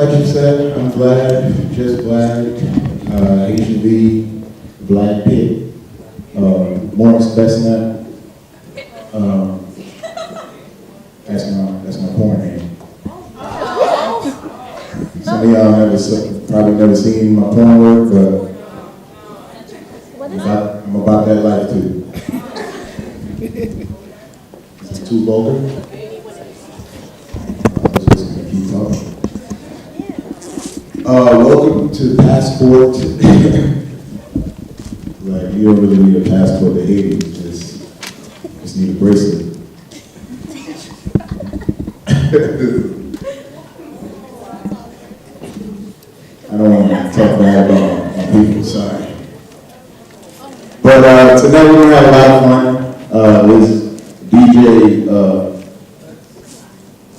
Like you said, I'm glad, just glad, Haitian B, Black Pit, Morris Chestnut, that's my porn name. Some of y'all probably never seen my porn work, but I'm about that life too. Is this too vulgar? I'm just gonna keep talking. Welcome to Passport. Like, you don't really need a passport to Haiti, you just need a bracelet. I don't want to talk bad about my people, sorry. But tonight we're going to have a lot of fun. With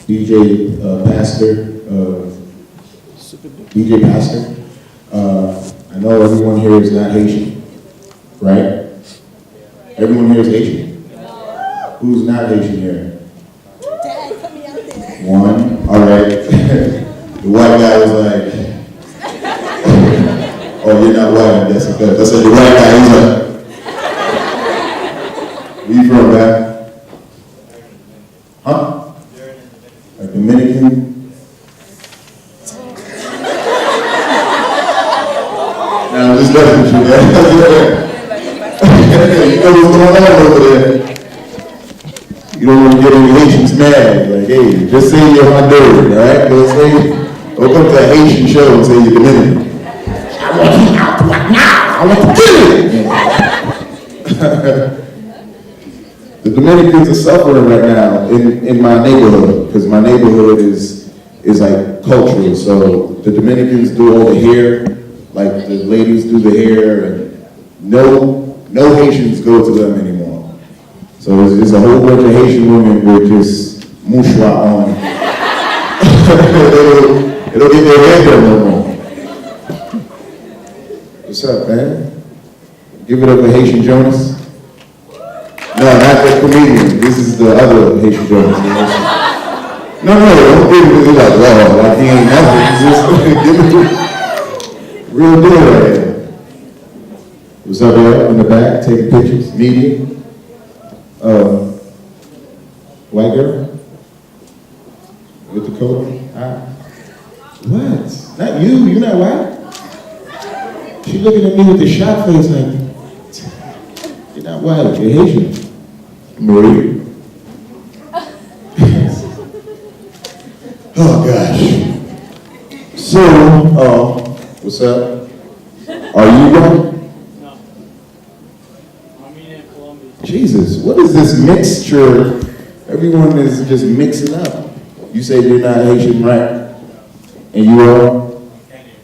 DJ Pastor. I know everyone here is not Haitian, right? Everyone here is Haitian. Who's not Haitian here? Dad, put me out there. One. All right. The white guy was like, "Oh, you're not white." That's okay. That's like the white guy. He's like, "Where you from, man?" Huh? A Dominican. Now I'm just messing with you, man. You know what's going on over there. You don't want to get any Haitians mad. Like, hey, just say you're Honduran, all right? Don't come to a Haitian show and say you're Dominican. I want to out right now. I want to kill it. The Dominicans are suffering right now in my neighborhood, because my neighborhood is like cultural. So the Dominicans do all the hair, like the ladies do the hair, and no Haitians go to them anymore. So there's a whole bunch of Haitian women with just mouchoir on. They don't get their hair done no more. What's up, man? Give it up for Haitian Jonas. No, not the comedian. This is the other Haitian Jonas. No, don't give it to me like, oh, like he ain't nothing. Just give it to real deal right here. What's up, y'all? In the back, taking pictures, media. White girl? With the coat? What? Not you, you're not white? She looking at me with the shock face like, you're not white, you're Haitian. Marie. Oh gosh. So, what's up? Are you white? No. I'm in Colombia. Jesus, what is this mixture? Everyone is just mixing up. You say you're not Haitian, right? And you are? Kenya.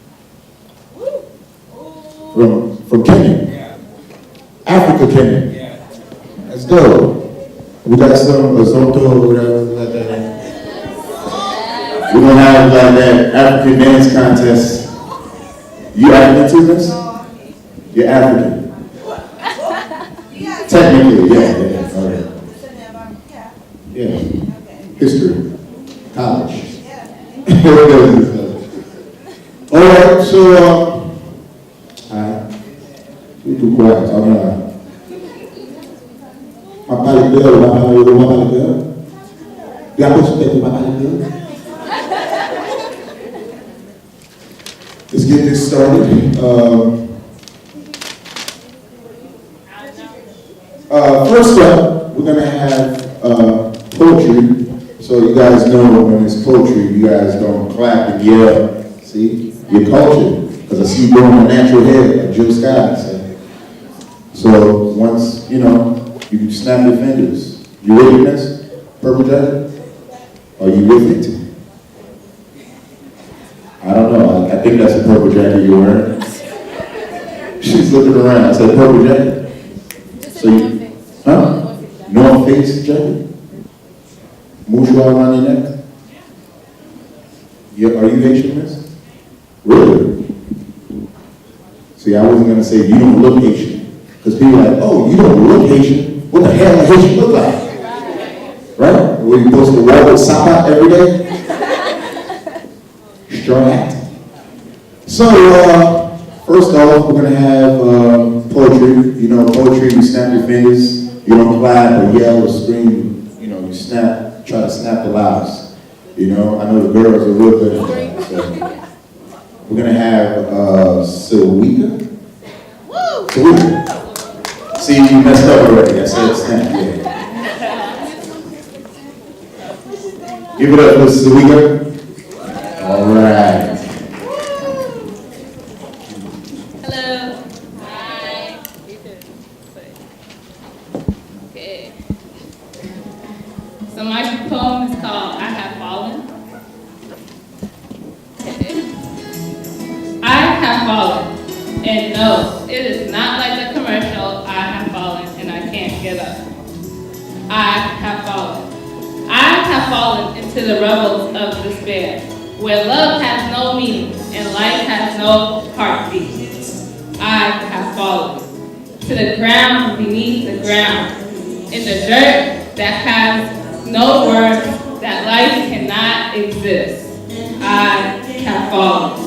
From Kenya? Yeah. Africa, Kenya? Yeah. That's dope. We got some Zonto, whatever, like that. We're gonna have like that African dance contest. You African too, miss? You're African. Technically, yeah, all right. Yeah, history, college. All right, so, we do quiet, I'm not. Papa le girl, papa le girl. You have to speak to papa le girl. Let's get this started. First up, we're gonna have poetry. So you guys know when it's poetry, you guys don't clap and yell. See, you're cultured, because I see you doing a natural head like Jill Scott. So once, you can snap your fingers. You with this? Purple Jacket? Are you with it? I don't know. I think that's a purple jacket you're wearing. She's looking around. I said purple jacket. So you, huh? North Face jacket? Mouchoir around your neck? Yeah, are you Haitian, miss? Really? See, I wasn't going to say you don't look Haitian. Because people are like, oh, you don't look Haitian. What the hell does Haitian look like? Right? Were you supposed to walk with Sapa every day? Strong act. So, first off, we're gonna have poetry. You know, poetry, you snap your fingers, you don't clap or yell or scream, you know, you snap, try to snap the lives. You know, I know the girls are real good at that. So. We're gonna have Sawika. Sawika. See, you messed up already. I said snap. Yeah. Give it up for Sawika. All right. Hello. Hi. Okay. So my poem is called I Have Fallen. Okay. I have fallen. And no, it is not like the commercial, I have fallen and I can't get up. I have fallen. I have fallen into the revels of despair, where love has no meaning and life has no heartbeat. I have fallen to the ground beneath the ground, in the dirt that has no words, that life cannot exist. I have fallen.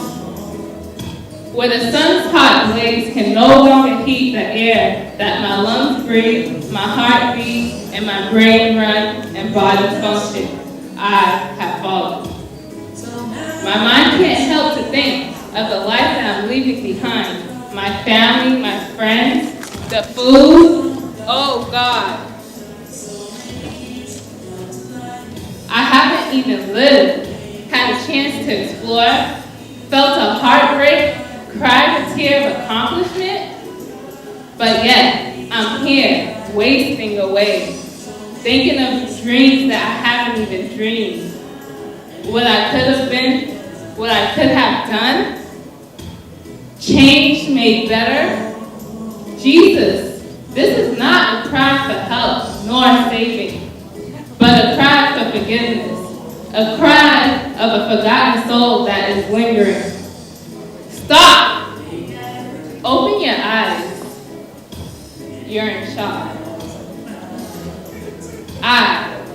Where the sun's hot blaze can no longer heat the air that my lungs breathe, my heart beats, and my brain runs and body function, I have fallen. My mind can't help to think of the life that I'm leaving behind. My family, my friends, the food, oh God. I haven't even lived, had a chance to explore, felt a heartbreak, cried a tear of accomplishment, but yet I'm here, wasting away, thinking of dreams that I haven't even dreamed. What I could have been, what I could have done, changed, made better. Jesus, this is not a cry for help nor saving, but a cry for forgiveness, a cry of a forgotten soul that is lingering. Stop! Open your eyes. You're in shock. I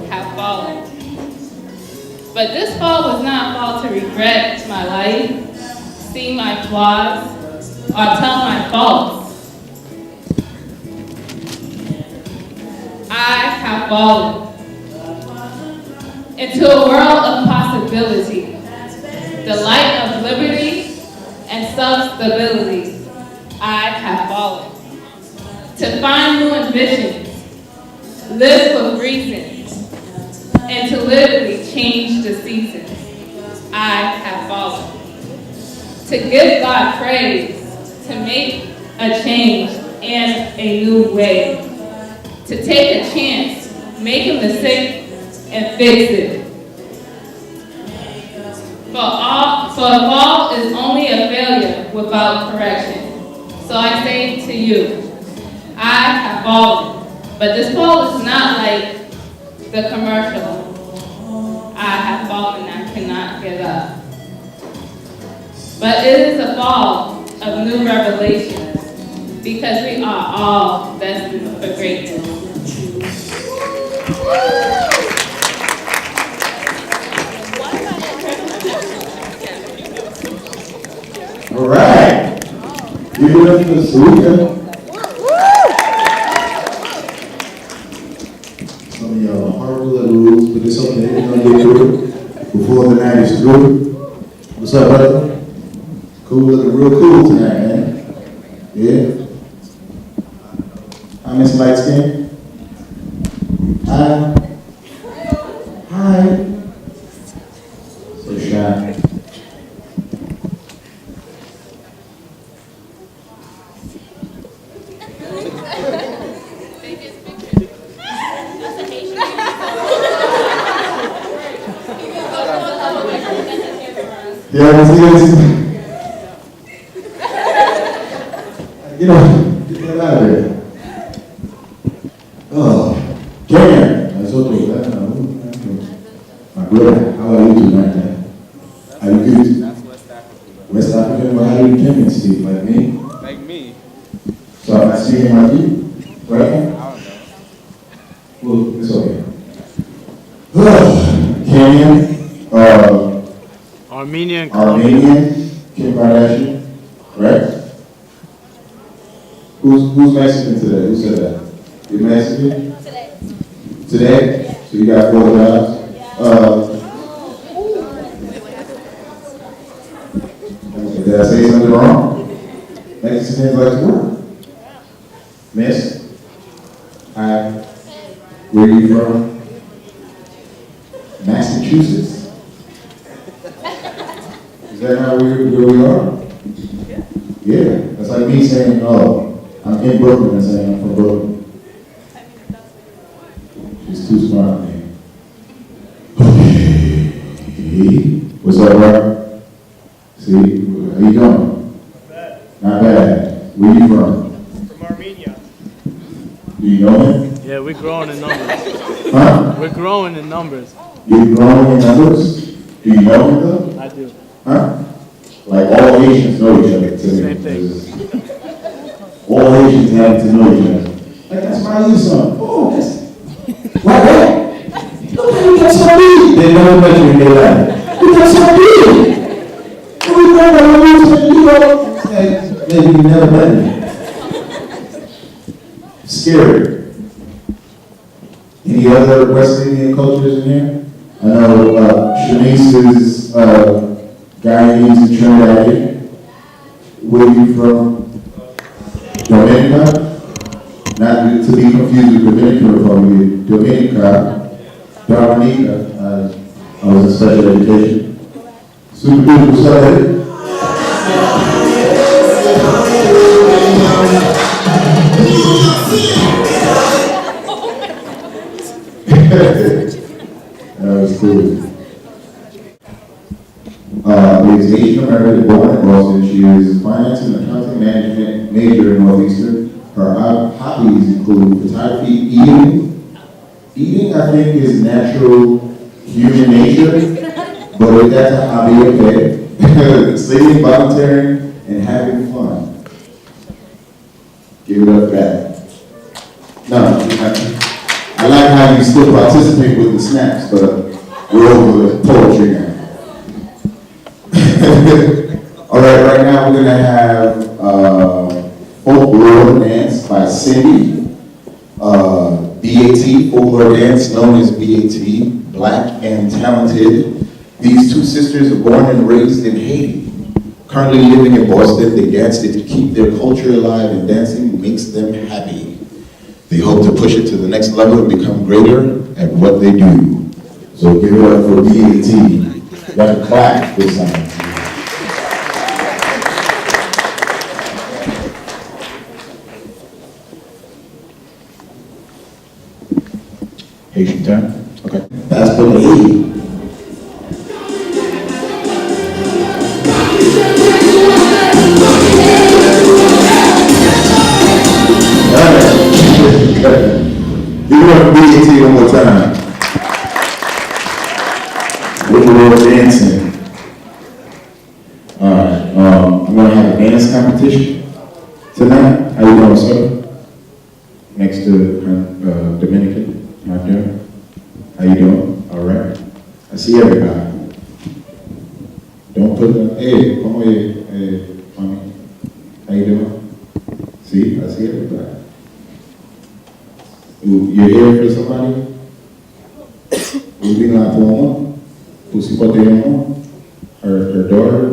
have fallen. But this fall was not a fall to regret my life, see my flaws, or tell my faults. I have fallen into a world of possibility, the light of liberty and self-stability. I have fallen to find new ambitions, live with reasons, and to literally change the seasons. I have fallen to give God praise, to make a change and a new way, to take a chance, make a mistake, and fix it. For a fall is only a failure without correction. So I say to you, I have fallen, but this fall is not like the commercial. I have fallen, I cannot get up. But it is a fall of new revelations, because we are all destined for greatness. All right. Give it up for Sawika. Some of y'all are horrible at the rules, but it's okay. We're gonna get through it before the night is through. What's up, brother? Cool, looking real cool tonight, man. Yeah. Hi, Miss Light Skin. Hi. Hi. So shy. Yeah, I see it. You know, get that out of there. Oh, Karen, that's okay. My brother, how are you tonight? Are you good? That's West African. West African, but how do you Kenyan speak? Like me? Like me? So I'm not speaking like you, right? I don't know. Well, it's okay. Armenian, Armenian, Colombian. Armenian, Kim Kardashian, correct? Who's Mexican today? Who said that? You're Mexican? Today? So you got 4 jobs? Did I say something wrong? Mexicans like to work. Miss? Hi. Where are you from? Massachusetts. Is that not where we are? Yeah. That's like me saying, oh, I'm in Brooklyn and saying I'm from Brooklyn. She's too smart, man. Okay. What's up, Robert? See, how you doing? Not bad. Where you from? From Armenia. Do you know him? Yeah, we're growing in numbers. Huh? We're growing in numbers. You're growing in numbers? Do you know him though? I do. Huh? Like all Asians know each other. Same thing. All Asians have to know each other. Like, that's my little son. Oh, that's... What? Look at you, got so big. They never met you in their life. You got so big. And we know that we're losing, you know. Like, maybe you never met me. Scary. Any other West Indian cultures in here? I know Shanice is Guyanese and Trinidadian. Where are you from? Dominica? Not to be confused with Dominican Republic. Dominica. Dominica. I was in special education. Super beautiful study. That was cool. Is Asian American, born in Boston. She is finance and accounting management major in Northeastern. Her hobbies include photography, eating. Eating, I think, is natural human nature, but if that's a hobby, okay. Singing, volunteering, and having fun. Give it up for that. No, I like how you still participate with the snaps, but we're over with poetry now. All right now we're gonna have folklore dance by Cindy. BAT, folklore dance known as BAT, Black and Talented. These two sisters are born and raised in Haiti. Currently living in Boston, they dance to keep their culture alive, and dancing makes them happy. They hope to push it to the next level and become greater at what they do. So give it up for BAT. You got to clap this time. Haitian time? Okay. That's for the Haiti. Give it up for BAT one more time. With the little dancing. Alright, I'm gonna have a dance competition tonight. How you doing, sir? Next to Dominican, out there. How you doing? Alright. I see everybody. Don't put them, hey, come here, hey, mommy. How you doing? See, I see everybody. You're here for somebody? Who's being like woman? Who's supporting her daughter?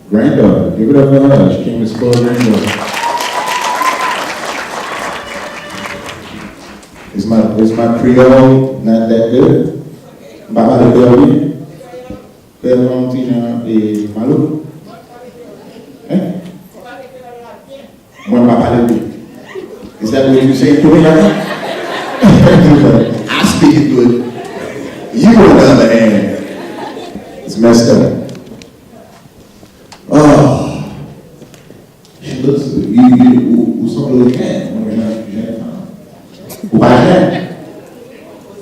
Granddaughter. Give it up for her. She came to school, granddaughter. Is my Creole not that good? Baba de Creole? Creole tina de malu? Eh? When Baba de Is that what you say to me now? I speak it good. You on the other hand, it's messed up. Oh, she looks, you saw the cat when you're not jet. Why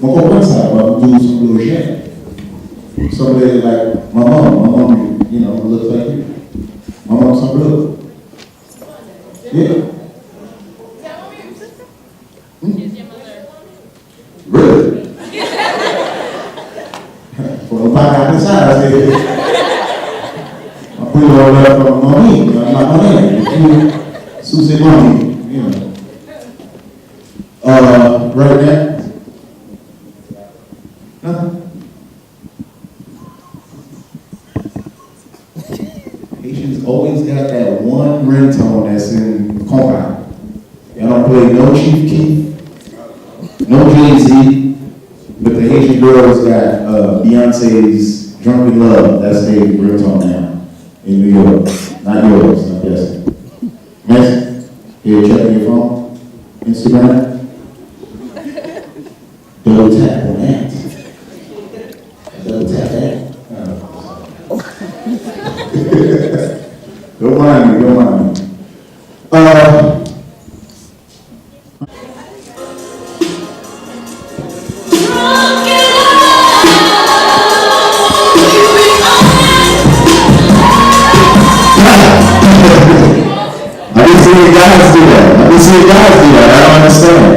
Mon comprend ça, on va do some little jet. Somebody like my mom, you know, looks like you. My mom, some little. Yeah. Really? para empezar, así. Put it all up on money, not money. Susie money, you know. Right now? Nothing? Haitians always got that one ringtone that's in compound. Y'all don't play no Chief Keef, no Jay-Z, but the Haitian girls got Beyonce's Drunken Love. That's their ringtone now in New York. Not yours, I'm guessing. Miss, you checking your phone? Instagram? Double tap on that. Double tap that. Don't mind me, don't mind me. I've been seeing guys do that. I don't understand.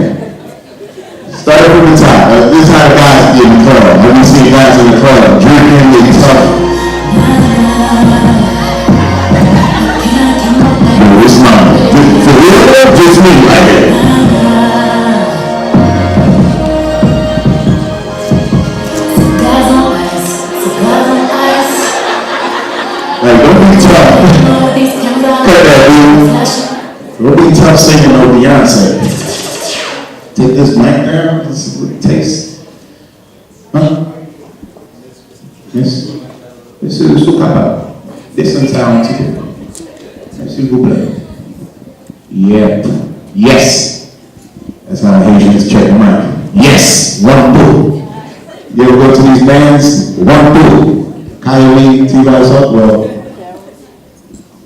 Start from the top. This is how guys get in the club. I've been seeing guys in the club drinking and talking. No, it's not. For real, just me. I get it. Like, don't be tough. Cut that, dude. Don't be tough singing no Beyonce. Take this mic down. Let's see what it tastes. Huh? Yes. This is so capable. This is talented. S'il vous plaît. Yeah. Yes. That's how Haitians check the mic. Yes. 1, 2. You ever go to these bands? 1, 2. Coyote, T-Vice up? Well,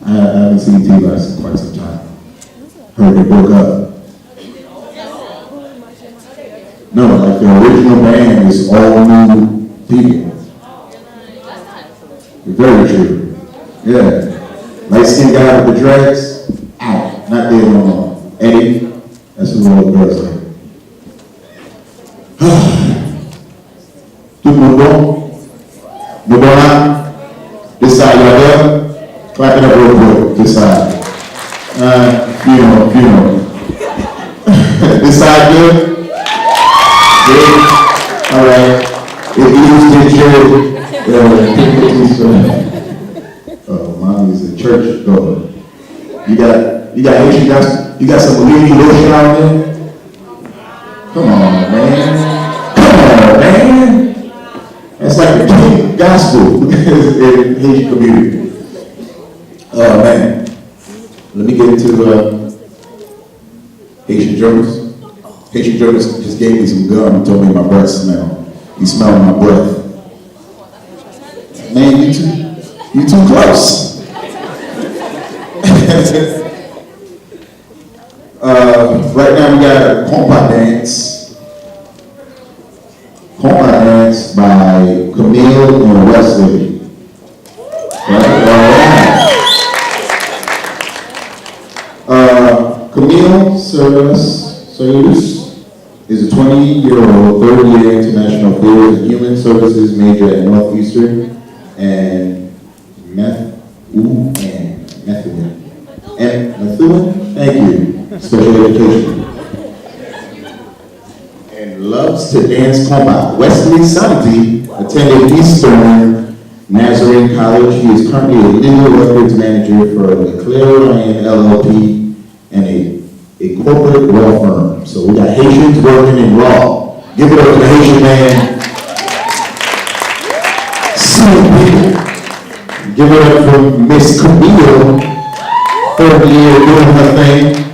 I haven't seen T-Vice in quite some time. Heard they broke up. No, like the original band is all new people. Very true. Yeah. Light-skinned guy with the dreads, out. Not there no more. Eddie, that's who all the girls like. Tout le monde bon? Nous bon là? This side, y'all there? Clap it up real quick. This side. You know. This side good? Good? All right. If you use the mommy's a church goer. You got some Lily lotion out there? Come on, man. That's like the king gospel in Haitian community. Oh man. Let me get into Haitian jokers. Haitian jokers just gave me some gum and told me my breath smell. He smelled my breath. Man, you too close. Right now we got a compa dance. Compa dance by Camille and Wesley. Camille Service is a 20-year-old, third-year international affairs and human services major at Northeastern and Methuen. Thank you. Special education. And loves to dance compa. Wesley Santi attended Eastern Nazarene College. He is currently a legal records manager for the Claire Ryan LLP and a corporate law firm. So we got Haitians working in law. Give it up to the Haitian man. Give it up for Miss Camille, third year doing her thing.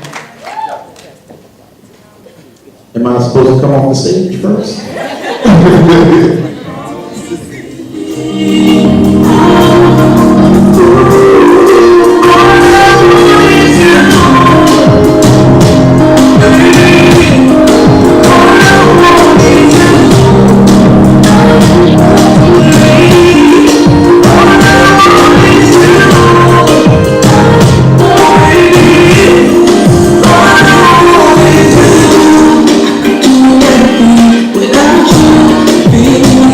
Am I supposed to come off the stage first? Without you being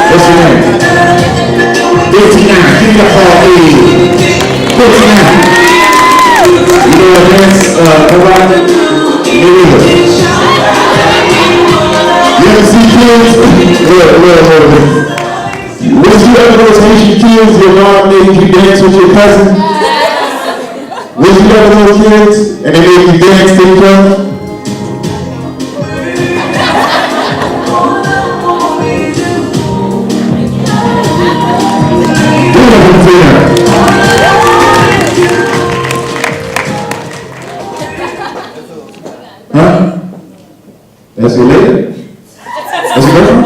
What's your name? 59. Give me a call, please. 59. You know what dance, nobody? Me neither. You ever see kids? Look. Was you ever those Haitian kids your mom made you dance with your cousin? Was you ever those kids and they made you dance to each other? Huh? That's your lady? That's your girlfriend?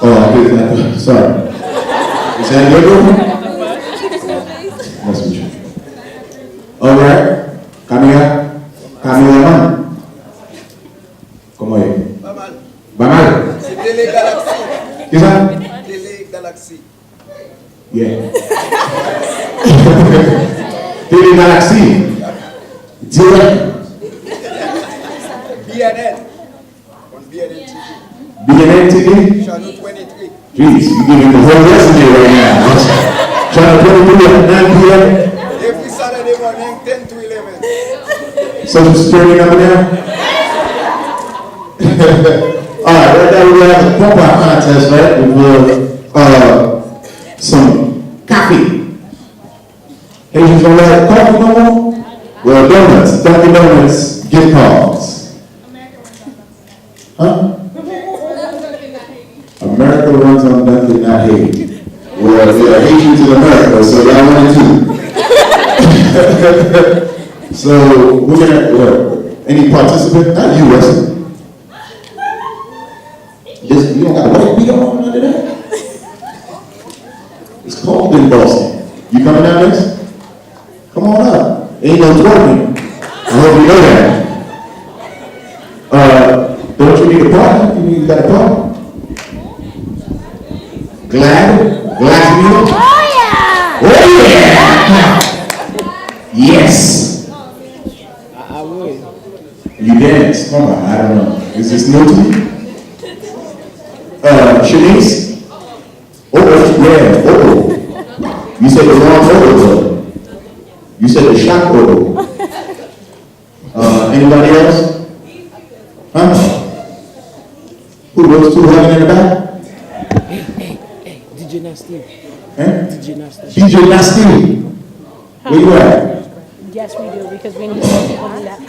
Oh, I did that. Sorry. Is that your girlfriend? Nice to meet you. All right. Camila Man. ¿Cómo es? Va mal. C'est Télé Galaxy. ¿Qué ça? Télé Galaxy. Yeah. Télé Galaxy. Direct. BNN. On BNN TV. BNN TV? Channel 23. Jeez, you giving the whole resume right now. Channel 23 at 9 p.m. Every Saturday morning, 10 to 11. Social Security number now? All right, right now we have a pump out contest, right? With some coffee. Haitians don't like coffee no more? Well, donuts, Dunkin' Donuts, gift cards. Huh? America runs on Dunkin', not Haiti. Well, there are Haitians in America, so y'all want it too. So, we're gonna, any participant, not you, Wesley. Just, you don't got a white beat on under that? It's cold in Boston. You coming down this? Come on up. Ain't no twerking. I hope you know that. Don't you need a partner? You got a partner? Glad to meet you? Oh yeah! Yes! I would. You dance? Come on, I don't know. Is this new to you? Shanice? Oh, yeah, oh. You said the wrong order. You said the shot order. Anybody else? Huh? Who those two hugging in the back? Hey, DJ Nasty. Eh? DJ Nasty. DJ Nasty. Where you at? Yes, we do, because we need more people to do that.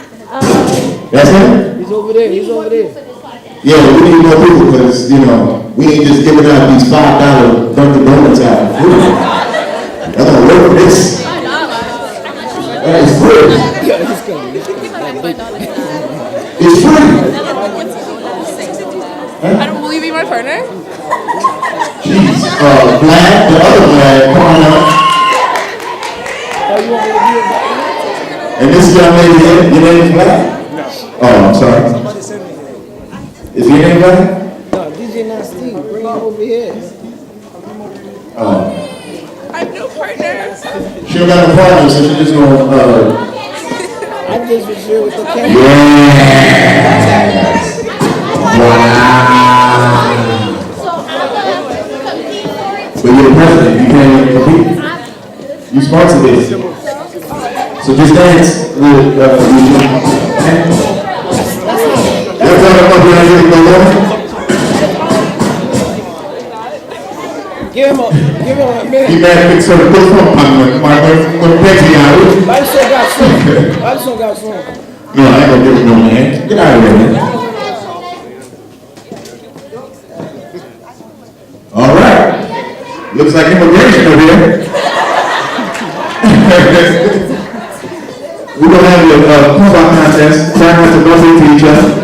That's him? He's over there. Yeah, we need more people because, you know, we ain't just giving out these $5 Dunkin' Donuts out for free. That's gonna work for this. That is free. It's free. I don't believe you, my partner. Jeez, Vlad, the other Vlad, come on up. And this young lady, your name is Vlad? No. Oh, I'm sorry. Is your name Vlad? No, DJ Nasty. Bring him over here. Oh. I have no partner. She don't got no partner, so she just gonna, I just was here with the camera. yes. Wow. But you're the president, you can't even compete. You sponsored this. So just dance with, That's all I'm up here, Give him a minute. you gotta fix her book from my Betty out. I just got some. No, I ain't gonna give it no man. Get out of here, man. All right. Looks like immigration over here. We're gonna have a pump-out contest. Try not to bump into each other.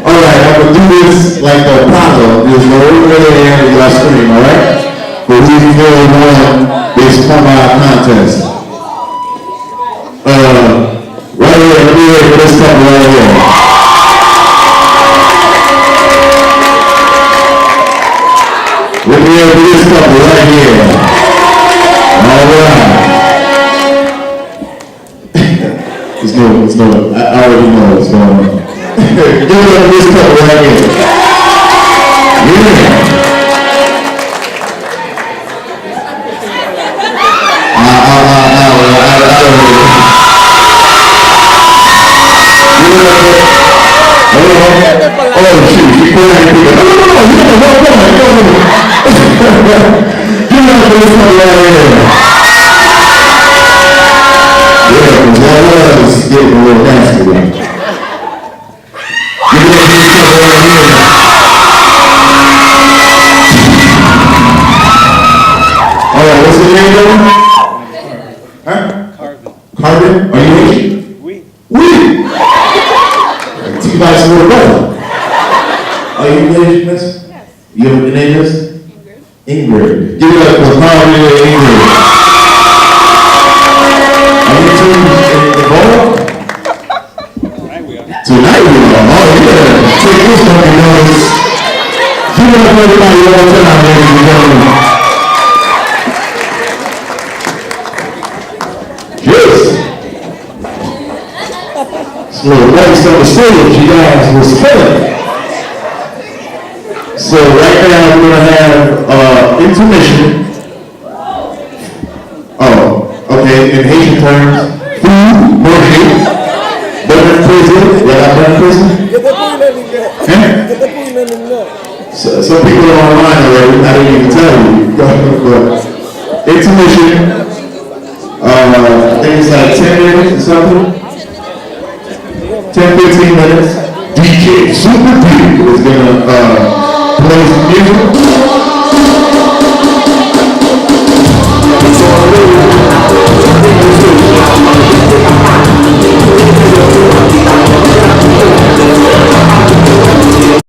Alright, I'm gonna do this like the Apollo. There's no way there you guys scream, alright? But we can go on this come out contest. Right here, let me hear for this couple right here. Let me hear for this couple right here. Alright. It's no, I already know what's going on. Give it up for this couple right here. Yeah. Oh, shoot, she put that in. No. Give it up for this couple right here. Yeah, because that was getting a little nasty with me. Give it up for this couple right here. Alright, what's the name of it? Huh? Carbon. Are you Asian? Oui. You guys know the brother. Are you Asian, miss? Yes. You have the name is? Ingrid. Give it up for Carbon and Ingrid. Are you two in the ball? Tonight we are. Oh, yeah. Take this fucking noise. Give it up for everybody one more time, ladies and gentlemen. Yes. So next on the stage, you guys will spin. So right now we're gonna have intermission. Oh, okay, in Haitian terms, food, manger, butter prison. Y'all got butter prison? Get the food in there. Huh? Get the food in there. Some people are online already, I didn't even tell you. But intermission, I think it's like 10 minutes or something. 10-15 minutes. DJ Super D is gonna play some music.